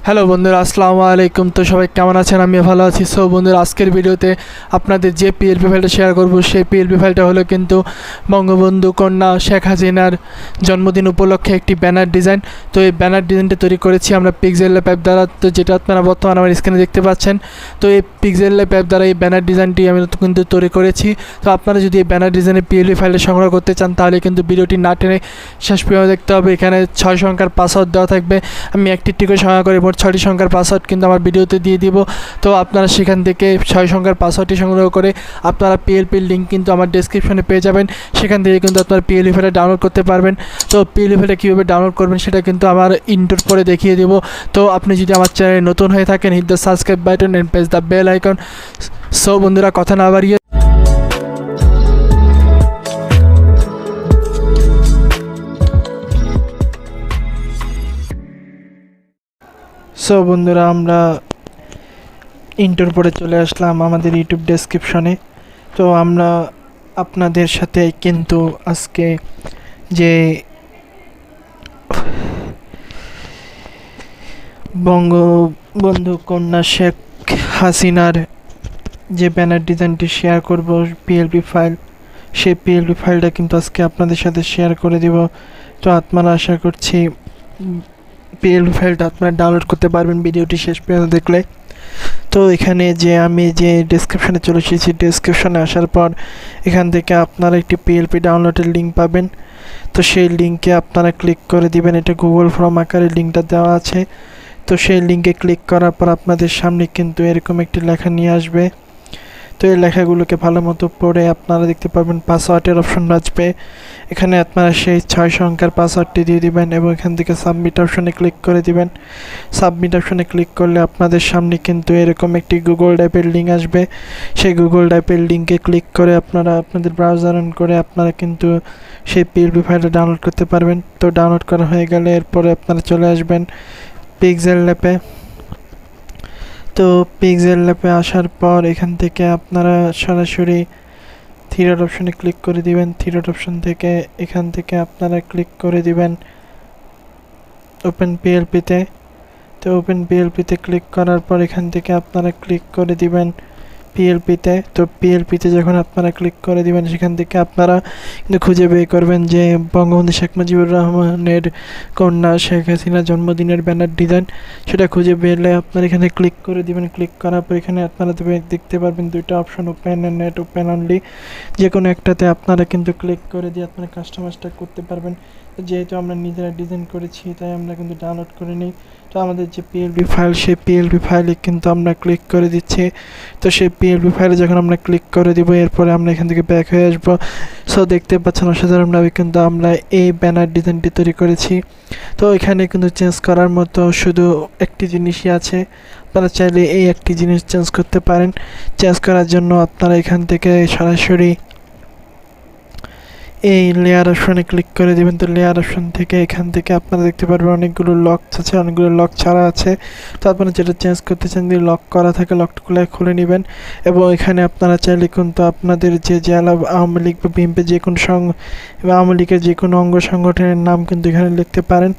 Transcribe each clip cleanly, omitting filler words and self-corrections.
Hello বন্ধুরা, আসসালামু আলাইকুম। তো সবাই কেমন আছেন? আমি ভালো আছি। সো বন্ধুরা, আজকের ভিডিওতে আপনাদের যে পিএলপি ফাইলটা শেয়ার করব, সেই পিএলপি ফাইলটা হলো কিন্তু বঙ্গবন্ধু কন্যা শেখ হাসিনার জন্মদিন উপলক্ষে একটি ব্যানার ডিজাইন। তো এই ব্যানার ডিজাইনটা তৈরি করেছি আমরা Pixellab অ্যাপ দ্বারা। তো যেটা আপনারা বর্তমানে আমার স্ক্রিনে দেখতে পাচ্ছেন, তো এই Pixellab অ্যাপ দ্বারা এই ব্যানার ডিজাইনটি আমি কিন্তু তৈরি করেছি। তো আপনারা যদি এই ব্যানার ডিজাইনের পিএলপি ফাইলটা সংগ্রহ করতে চান, তাহলে কিন্তু ভিডিওটি না টেনে শেষ পর্যন্ত দেখতে হবে। এখানে 6 সংখ্যার পাসওয়ার্ড দেওয়া থাকবে। আমি একটি করে সংখ্যা করে 6টি সংখ্যার পাসওয়ার্ড কিন্তু আমার ভিডিওতে দিয়ে দিব। তো আপনারা সেখান থেকে 6 সংখ্যার পাসওয়ার্ডটি সংগ্রহ করে আপনারা পিএলপির লিঙ্ক কিন্তু আমার ডেসক্রিপশনে পেয়ে যাবেন। সেখান থেকে কিন্তু আপনারা পিএলপি ফাইলটা ডাউনলোড করতে পারবেন। তো পিএলপি ফাইলটা কীভাবে ডাউনলোড করবেন সেটা কিন্তু আমার ইন্ট্রোর পরে দেখিয়ে দেব। তো আপনি যদি আমার চ্যানেলে নতুন হয়ে থাকেন, hit the subscribe button and press the bell icon. So বন্ধুরা, কথা না বাড়িয়ে বন্ধুরা, আমরা ইন্টার পরে চলে আসলাম আমাদের ইউটিউব ডেসক্রিপশনে। তো আমরা আপনাদের সাথে কিন্তু আজকে যে বঙ্গবন্ধু কন্যা শেখ হাসিনার যে ব্যানার ডিজাইনটি শেয়ার করব পিএলপি ফাইল, সেই পিএলপি ফাইলটা কিন্তু আজকে আপনাদের সাথে শেয়ার করে দেব। তো আপনারা আশা করছি পিএলপি ফাইলটা আপনারা ডাউনলোড করতে পারবেন ভিডিওটি শেষ পর্যন্ত দেখলে। তো এখানে যে আমি যে ডেসক্রিপশনে চলে এসেছি, ডেসক্রিপশনে আসার পর এখান থেকে আপনারা একটি পিএলপি ডাউনলোডের লিঙ্ক পাবেন। তো সেই লিঙ্কে আপনারা ক্লিক করে দিবেন। এটা গুগল ফর্ম আকারে লিঙ্কটা দেওয়া আছে। তো সেই লিঙ্কে ক্লিক করার পর আপনাদের সামনে কিন্তু এরকম একটি লেখা নিয়ে আসবে। তো এই লেখাগুলোকে ভালো মতো পড়ে আপনারা দেখতে পাবেন পাসওয়ার্ডের অপশন আসবে। এখানে আপনারা সেই 6 সংখ্যার পাসওয়ার্ডটি দিয়ে দিবেন এবং এখান থেকে সাবমিট অপশনে ক্লিক করে দিবেন। সাবমিট অপশনে ক্লিক করলে আপনাদের সামনে কিন্তু এরকম একটি গুগল ড্রাইভের লিঙ্ক আসবে। সেই গুগল ড্রাইভের লিঙ্কে ক্লিক করে আপনারা আপনাদের ব্রাউজার অন করে আপনারা কিন্তু সেই পিএলপি ফাইলটা ডাউনলোড করতে পারবেন। তো ডাউনলোড করা হয়ে গেলে এরপরে আপনারা চলে আসবেন Pixellab-এ। তো Pixellab-এ আসার পর এখান থেকে আপনারা সরাসরি থ্রি ডট অপশনে ক্লিক করে দিবেন। থ্রি ডট অপশন থেকে এখান থেকে আপনারা ক্লিক করে দিবেন ওপেন পিএলপিতে। তো ওপেন পিএলপিতে ক্লিক করার পর এখান থেকে আপনারা ক্লিক করে দিবেন পিএলপিতে। তো পিএলপিতে যখন আপনারা ক্লিক করে দিবেন, সেখান থেকে আপনারা কিন্তু খুঁজে বের করবেন যে বঙ্গবন্ধু শেখ মুজিবুর রহমানের কন্যা শেখ হাসিনার জন্মদিনের ব্যানার ডিজাইন। সেটা খুঁজে পেলে আপনারা এখানে ক্লিক করে দিবেন। ক্লিক করার পর এখানে আপনারা দেখতে পারবেন দুইটা option, open and net, open only. যে কোনো একটাতে আপনারা কিন্তু ক্লিক করে দিয়ে আপনারা কাস্টমাইজটা করতে পারবেন। যেহেতু আমরা নিজেরা ডিজাইন করেছি, তাই আমরা কিন্তু ডাউনলোড করে নিই। তো আমাদের যে পিএলপি ফাইল, সেই পিএলপি ফাইলে কিন্তু আমরা ক্লিক করে দিচ্ছি। তো সেই পিএলপি ফাইলে যখন আমরা ক্লিক করে দিব, এরপরে আমরা এখান থেকে ব্যাক হয়ে আসবো। সো দেখতে পাচ্ছেন অসাধারণভাবে কিন্তু আমরা এই ব্যানার ডিজাইনটি তৈরি করেছি। তো এখানে কিন্তু চেঞ্জ করার মতো শুধু একটি জিনিসই আছে। আপনারা চাইলে এই একটি জিনিস চেঞ্জ করতে পারেন। চেঞ্জ করার জন্য আপনারা এখান থেকে সরাসরি এই লেয়ার অপশনে ক্লিক করে দিবেন। তো লেয়ার অপশন থেকে এখান থেকে আপনারা দেখতে পারবেন অনেকগুলো লক আছে, অনেকগুলো লক ছাড়া আছে। তো আপনারা যেটা চেঞ্জ করতে চান, যদি লক করা থাকে লকগুলো খুলে নেবেন। এবং এখানে আপনারা চাইলে কিন্তু আপনাদের যে জেলা আওয়ামী লীগ বা বিএনপি যে কোনো আওয়ামী লীগের যে কোনো অঙ্গ সংগঠনের নাম কিন্তু এখানে লিখতে পারেন।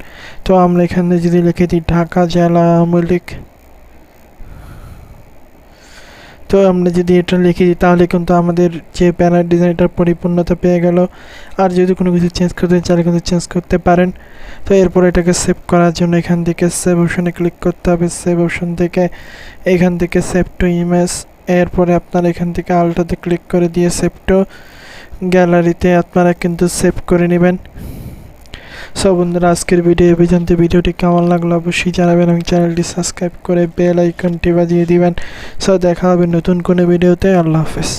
তো আমরা এখানে যদি লিখে দিই ঢাকা জেলা আওয়ামী লীগ, তো আমরা যদি এটা লিখে দিই তাহলে কিন্তু আমাদের যে ব্যানার ডিজাইনটার পরিপূর্ণতা পেয়ে গেল। আর যদি কোনো কিছু চেঞ্জ করতে চাইলে কিন্তু চেঞ্জ করতে পারেন। তো এরপর এটাকে সেভ করার জন্য এখান থেকে সেভ অপশনে ক্লিক করতে হবে। সেভ অপশন থেকে এখান থেকে সেভ টু ইমেজ, এরপরে আপনারা এখান থেকে আলটাতে ক্লিক করে দিয়ে সেভ টু গ্যালারিতে আপনারা কিন্তু সেভ করে নেবেন। সো বন্ধুরা, আজকের ভিডিওটি কেমন লাগলো অবশ্যই জানাবেন এবং চ্যানেলটি সাবস্ক্রাইব করে বেল আইকনটি বাজিয়ে দিবেন। সো দেখা হবে নতুন কোনো ভিডিওতে। আল্লাহ হাফেজ।